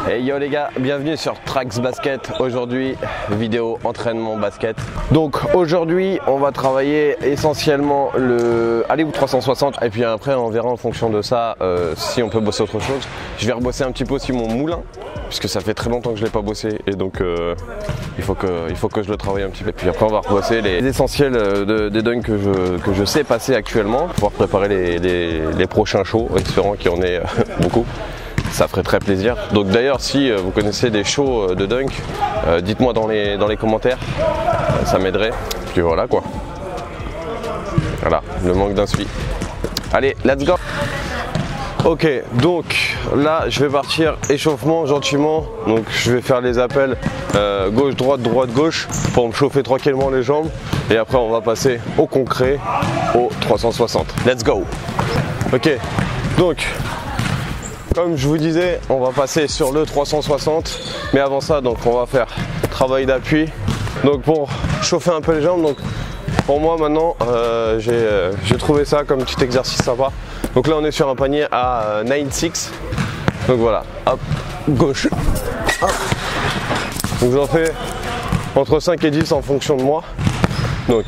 Hey yo les gars, bienvenue sur Trax Basket. Aujourd'hui, vidéo entraînement basket. Donc aujourd'hui, on va travailler essentiellement le alley-oop 360 et puis après on verra en fonction de ça si on peut bosser autre chose. Je vais rebosser un petit peu aussi mon moulin puisque ça fait très longtemps que je l'ai pas bossé et donc il faut que je le travaille un petit peu. Puis après on va rebosser les essentiels des dunks que je sais passer actuellement pour pouvoir préparer les prochains shows, espérant qu'il y en ait beaucoup. Ça ferait très plaisir. Donc d'ailleurs, si vous connaissez des shows de dunk, dites-moi dans les commentaires, ça m'aiderait. Puis voilà quoi. Voilà, le manque d'inspi. Allez, let's go. Ok, donc là je vais partir échauffement gentiment. Donc je vais faire les appels gauche droite droite gauche pour me chauffer tranquillement les jambes. Et après on va passer au concret, au 360. Let's go. Ok, donc comme je vous disais, on va passer sur le 360, mais avant ça, donc on va faire travail d'appui. Donc pour chauffer un peu les jambes, donc pour moi maintenant, j'ai trouvé ça comme petit exercice sympa. Donc là, on est sur un panier à 9-6. Donc voilà, hop, gauche, hop. Donc j'en fais entre 5 et 10 en fonction de moi. Donc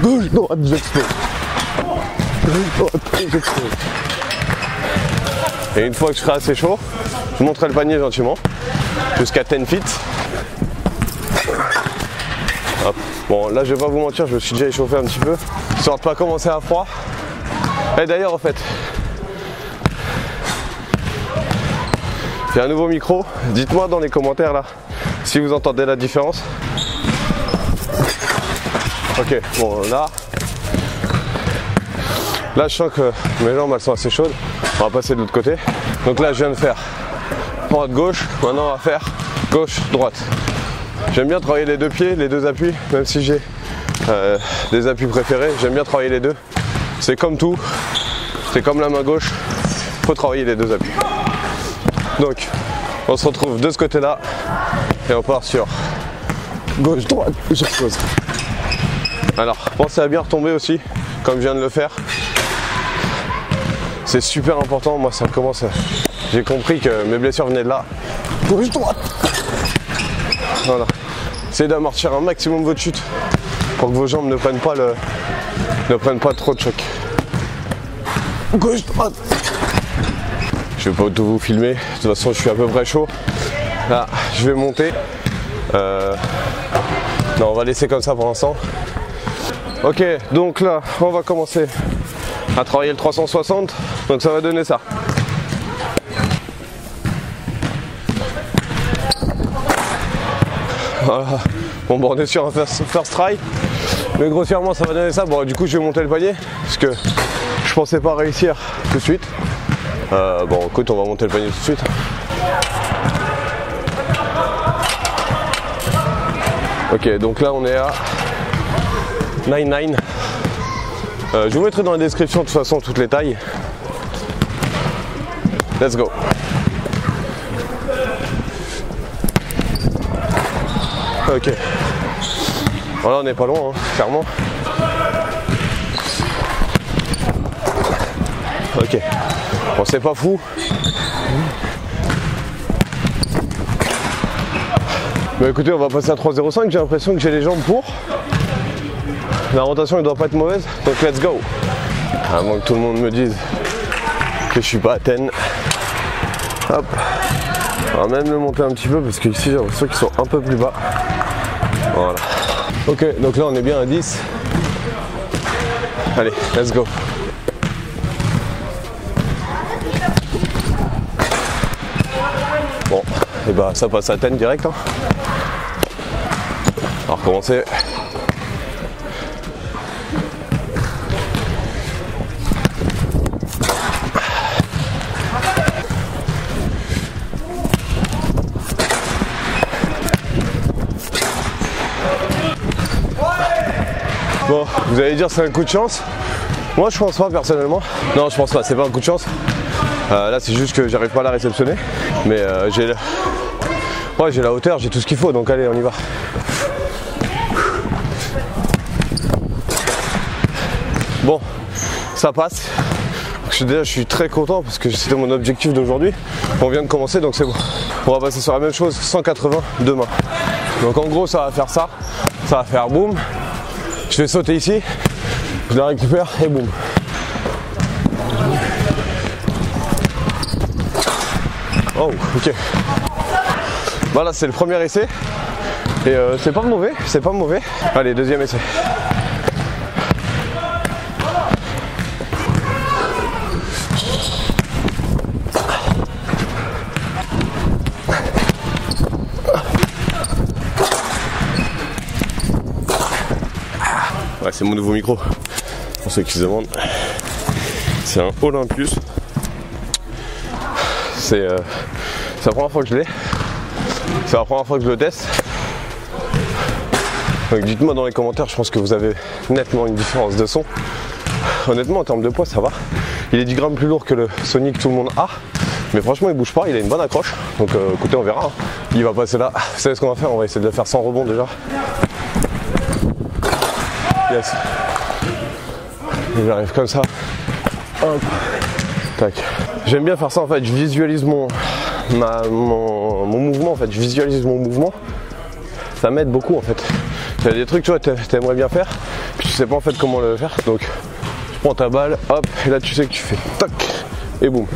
gauche, droite, j'explose. Gauche, droite, j'explose. Et une fois que je serai assez chaud, je monterai le panier gentiment jusqu'à 10 feet. Hop. Bon, là je vais pas vous mentir, je me suis déjà échauffé un petit peu, histoire de pas commencer à froid. Et d'ailleurs en fait, j'ai un nouveau micro. Dites-moi dans les commentaires là si vous entendez la différence. Ok, bon là je sens que mes jambes elles sont assez chaudes. On va passer de l'autre côté. Donc là je viens de faire droite gauche, maintenant on va faire gauche droite. J'aime bien travailler les deux pieds, les deux appuis, même si j'ai des appuis préférés, j'aime bien travailler les deux. C'est comme tout, c'est comme la main gauche, il faut travailler les deux appuis. Donc on se retrouve de ce côté là et on part sur gauche droite, j'explose. Alors pensez à bien retomber aussi, comme je viens de le faire. C'est super important, moi ça commence à... J'ai compris que mes blessures venaient de là. Gauche droite. Voilà. Essayez d'amortir un maximum votre chute pour que vos jambes ne prennent pas trop de choc. Gauche droite. Je vais pas tout vous filmer, de toute façon je suis à peu près chaud. Là, je vais monter. Non, on va laisser comme ça pour l'instant. Ok, donc là, on va commencer à travailler le 360, donc ça va donner ça. Voilà. Bon, on est sur un first try, mais grossièrement ça va donner ça. Bon, du coup je vais monter le panier parce que je pensais pas réussir tout de suite. Bon, écoute, on va monter le panier tout de suite. Ok, donc là on est à 9-9. Je vous mettrai dans la description de toute façon toutes les tailles. Let's go. Ok. Voilà, on n'est pas loin, hein, clairement. Ok. Bon, c'est pas fou. Bah écoutez, on va passer à 3,05. J'ai l'impression que j'ai les jambes pour. La rotation ne doit pas être mauvaise, donc let's go. Avant que tout le monde me dise que je suis pas à 10. Hop. On va même le monter un petit peu parce qu'ici j'ai l'impression qu'ils sont un peu plus bas. Voilà. Ok, donc là on est bien à 10. Allez, let's go. Bon, et bah ça passe à 10 direct. Hein. On va recommencer. Bon, vous allez dire c'est un coup de chance. Moi je pense pas personnellement. Non, je pense pas, c'est pas un coup de chance. Là c'est juste que j'arrive pas à la réceptionner. Mais j'ai la hauteur, j'ai tout ce qu'il faut, donc allez on y va. Bon, ça passe. Je je suis très content parce que c'était mon objectif d'aujourd'hui. On vient de commencer donc c'est bon. On va passer sur la même chose, 180 demain. Donc en gros ça va faire ça, ça va faire boum. Je vais sauter ici, je la récupère et boum. Oh ok. Voilà c'est le premier essai. Et c'est pas mauvais, c'est pas mauvais. Allez, deuxième essai. Ouais, c'est mon nouveau micro. Pour ceux qui se demandent, c'est un Olympus. C'est la première fois que je l'ai. C'est la première fois que je le teste. Donc dites-moi dans les commentaires, je pense que vous avez nettement une différence de son. Honnêtement en termes de poids ça va. Il est 10 grammes plus lourd que le Sony que tout le monde a. Mais franchement il bouge pas, il a une bonne accroche. Donc écoutez on verra. Il va passer là. Vous savez ce qu'on va faire? On va essayer de le faire sans rebond déjà. Yes. Et j'arrive comme ça. Hop. Tac. J'aime bien faire ça en fait, je visualise mon mouvement en fait. Je visualise mon mouvement. Ça m'aide beaucoup en fait. Il y a des trucs tu vois t'aimerais bien faire, puis tu sais pas en fait comment le faire, donc tu prends ta balle, hop, et là tu sais que tu fais tac, et boum.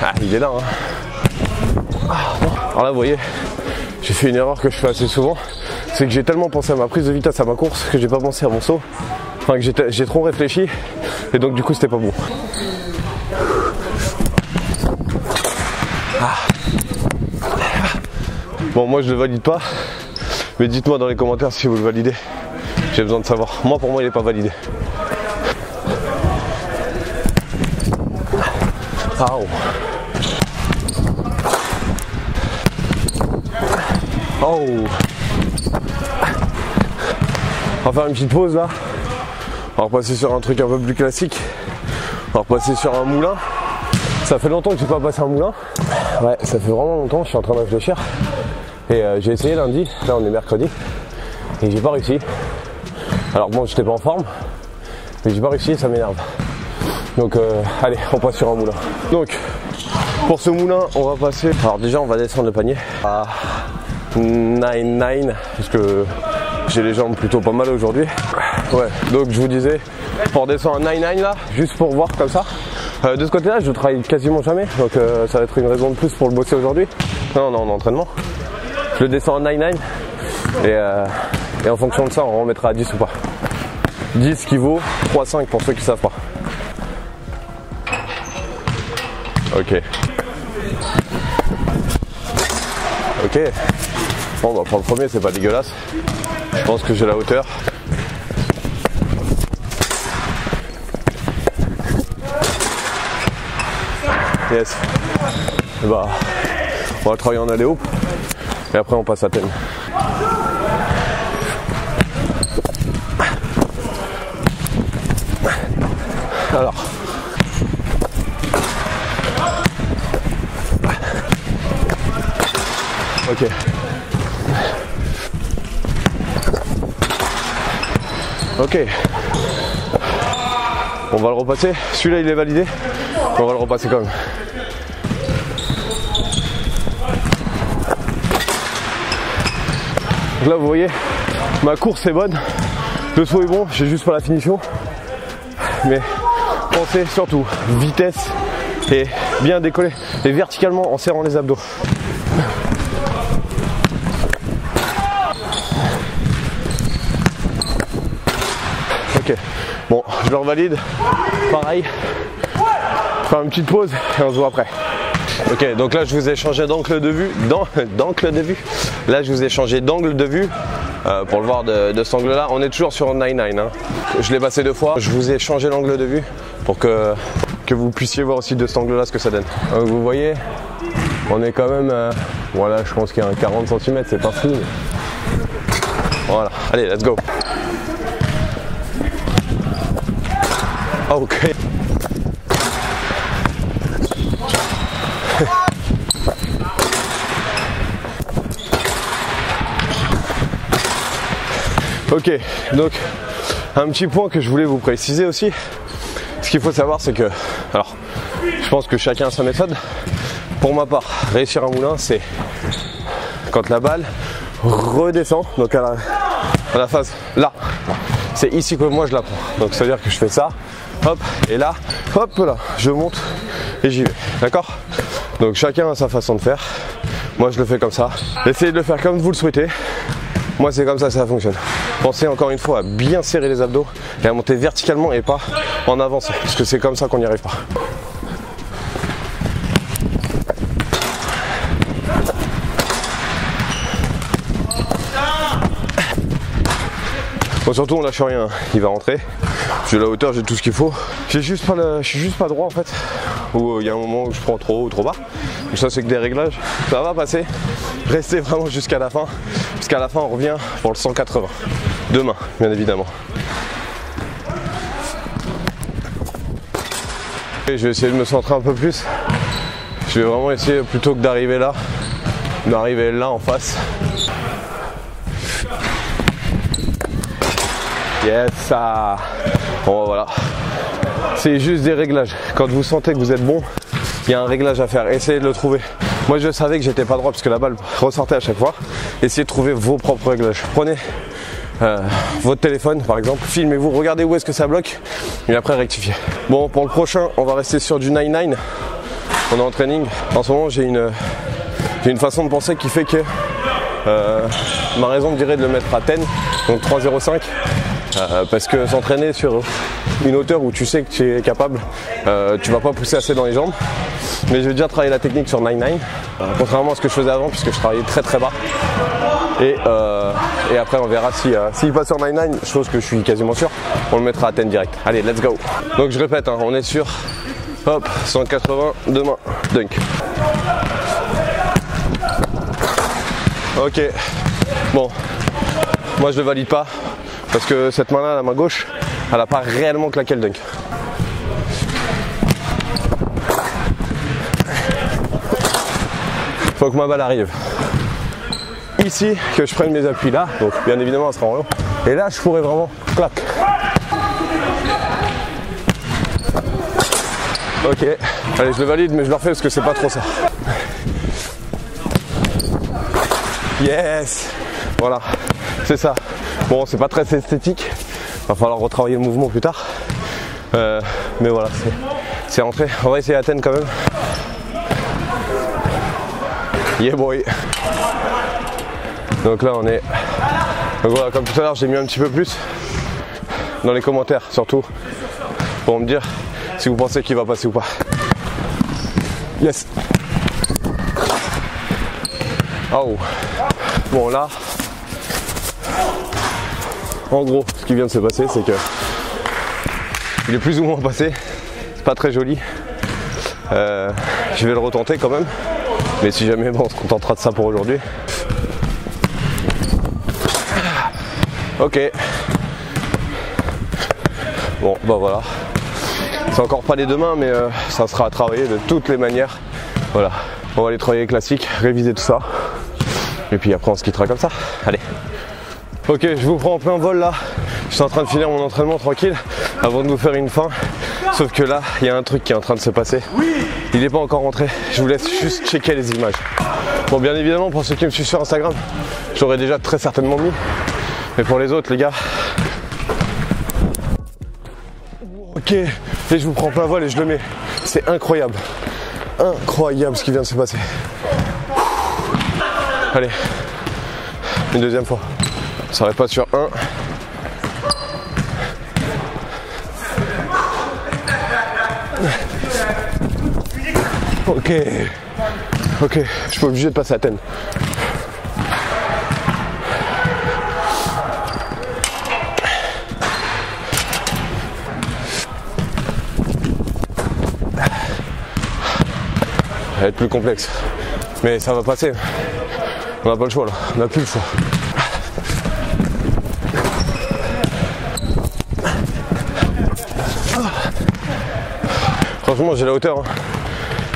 Ah il est là hein. Alors là vous voyez, j'ai fait une erreur que je fais assez souvent, c'est que j'ai tellement pensé à ma prise de vitesse à ma course que j'ai pas pensé à mon saut, enfin que j'ai trop réfléchi, et donc du coup c'était pas bon. Bon moi je le valide pas, mais dites-moi dans les commentaires si vous le validez. J'ai besoin de savoir. Moi pour moi il est pas validé. Ah oh. Oh. On va faire une petite pause là. On va repasser sur un truc un peu plus classique. On va repasser sur un moulin. Ça fait longtemps que j'ai pas passé un moulin. Ouais, ça fait vraiment longtemps, je suis en train de réfléchir. Et j'ai essayé lundi, là on est mercredi, et j'ai pas réussi. Alors bon, j'étais pas en forme, mais j'ai pas réussi et ça m'énerve. Donc allez, on passe sur un moulin. Donc, pour ce moulin, on va passer... Alors déjà, on va descendre le panier à 9-9, parce que j'ai les jambes plutôt pas mal aujourd'hui. Ouais, donc je vous disais, pour descendre à 9-9 là, juste pour voir comme ça. De ce côté-là, je travaille quasiment jamais, donc ça va être une raison de plus pour le bosser aujourd'hui. Non, en entraînement. Je le descends en 9-9 et en fonction de ça, on remettra à 10 ou pas. 10 qui vaut 3-5 pour ceux qui savent pas. Ok. Ok. Bon, bah pour le premier, c'est pas dégueulasse. Je pense que j'ai la hauteur. Yes. Et bah, on va travailler en alley-oop. Et après on passe à thème. Alors. Ok. Ok. On va le repasser. Celui-là il est validé. On va le repasser quand même. Donc là vous voyez, ma course est bonne, le saut est bon, j'ai juste pas la finition. Mais pensez surtout vitesse et bien décoller et verticalement en serrant les abdos. Ok, bon je le revalide, pareil, faire une petite pause et on se voit après. Ok, donc là je vous ai changé d'angle de vue, Là je vous ai changé d'angle de vue pour le voir de cet angle là. On est toujours sur 9-9 hein. Je l'ai passé 2 fois, je vous ai changé l'angle de vue pour que vous puissiez voir aussi de cet angle là ce que ça donne. Donc vous voyez, on est quand même, voilà, je pense qu'il y a un 40 cm, c'est pas fou. Mais... Voilà, allez let's go. Ok. Ok, donc un petit point que je voulais vous préciser aussi. Ce qu'il faut savoir, c'est que, alors, je pense que chacun a sa méthode. Pour ma part, réussir un moulin, c'est quand la balle redescend, donc à la phase là. C'est ici que moi je la prends. Donc ça veut dire que je fais ça, hop, et là, hop là, je monte et j'y vais. D'accord? Donc chacun a sa façon de faire. Moi je le fais comme ça. Essayez de le faire comme vous le souhaitez. Moi c'est comme ça que ça fonctionne. Pensez encore une fois à bien serrer les abdos et à monter verticalement et pas en avançant. Parce que c'est comme ça qu'on n'y arrive pas. Bon, surtout on lâche rien, il va rentrer. J'ai la hauteur, j'ai tout ce qu'il faut. Je suis juste pas droit en fait. Où il y a un moment où je prends trop haut ou trop bas. Donc ça c'est que des réglages. Ça va passer. Restez vraiment jusqu'à la fin. Jusqu'à la fin on revient pour le 180. Demain, bien évidemment. Et je vais essayer de me centrer un peu plus. Je vais vraiment essayer plutôt que d'arriver là en face. Yes, ça. Bon voilà. C'est juste des réglages. Quand vous sentez que vous êtes bon, il y a un réglage à faire. Essayez de le trouver. Moi je savais que j'étais pas droit parce que la balle ressortait à chaque fois. Essayez de trouver vos propres réglages. Prenez votre téléphone par exemple, filmez-vous, regardez où est-ce que ça bloque et après rectifiez. Bon, pour le prochain, on va rester sur du 9-9. On est en training. En ce moment, j'ai une façon de penser qui fait que ma raison me dirait de le mettre à 10, donc 3,05. Parce que s'entraîner sur une hauteur où tu sais que tu es capable, tu vas pas pousser assez dans les jambes. Mais je vais déjà travailler la technique sur 9-9, contrairement à ce que je faisais avant, puisque je travaillais très très bas. Et après on verra s'il passe sur 9-9, chose que je suis quasiment sûr, on le mettra à 10 direct. Allez, let's go. Donc je répète, hein, on est sur hop, 180, demain, dunk. Ok, bon, moi je le valide pas. Parce que cette main-là, la main gauche, elle n'a pas réellement claqué le dunk. Faut que ma balle arrive ici, que je prenne mes appuis là. Donc bien évidemment, elle sera en haut. Et là, je pourrais vraiment clac. Ok, allez, je le valide, mais je le refais parce que c'est pas trop ça. Yes, voilà, c'est ça. Bon, c'est pas très esthétique, va falloir retravailler le mouvement plus tard. Mais voilà, c'est rentré. On va essayer à 10 quand même. Yeah boy. Donc là on est. Donc voilà, comme tout à l'heure j'ai mis un petit peu plus dans les commentaires surtout pour me dire si vous pensez qu'il va passer ou pas. Yes. Oh. Bon là. En gros, ce qui vient de se passer, c'est que il est plus ou moins passé. C'est pas très joli. Je vais le retenter quand même. Mais si jamais, bon, on se contentera de ça pour aujourd'hui. Ok. Bon, bah voilà. C'est encore pas les deux mains, mais ça sera à travailler de toutes les manières. Voilà. On va aller travailler classique, réviser tout ça. Et puis après, on se quittera comme ça. Allez. Ok, je vous prends en plein vol là. Je suis en train de finir mon entraînement tranquille avant de vous faire une fin. Sauf que là, il y a un truc qui est en train de se passer. Il n'est pas encore rentré. Je vous laisse juste checker les images. Bon, bien évidemment, pour ceux qui me suivent sur Instagram, j'aurais déjà très certainement mis. Mais pour les autres, les gars. Ok, et je vous prends en plein vol et je le mets. C'est incroyable. Incroyable ce qui vient de se passer. Allez, une deuxième fois. Ça répète sur 1. Ok. Ok, je suis obligé de passer à 10. Ça va être plus complexe. Mais ça va passer. On n'a pas le choix là. On n'a plus le choix. Franchement, j'ai la hauteur. Hein.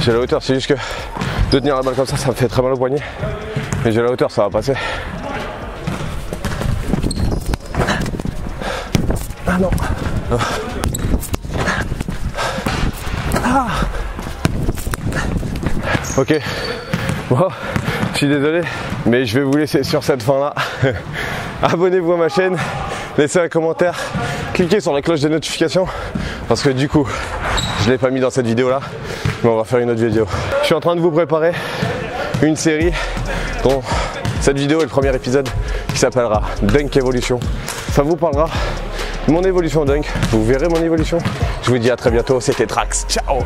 J'ai la hauteur, c'est juste que de tenir la balle comme ça me fait très mal au poignet. Mais j'ai la hauteur, ça va passer. non. Ah. Ok, bon, je suis désolé, mais je vais vous laisser sur cette fin là. Abonnez-vous à ma chaîne, laissez un commentaire, cliquez sur la cloche de notification parce que du coup, je ne l'ai pas mis dans cette vidéo là, mais on va faire une autre vidéo. Je suis en train de vous préparer une série dont cette vidéo est le premier épisode qui s'appellera Dunk Evolution. Ça vous parlera de mon évolution dunk, vous verrez mon évolution. Je vous dis à très bientôt, c'était Trax, ciao.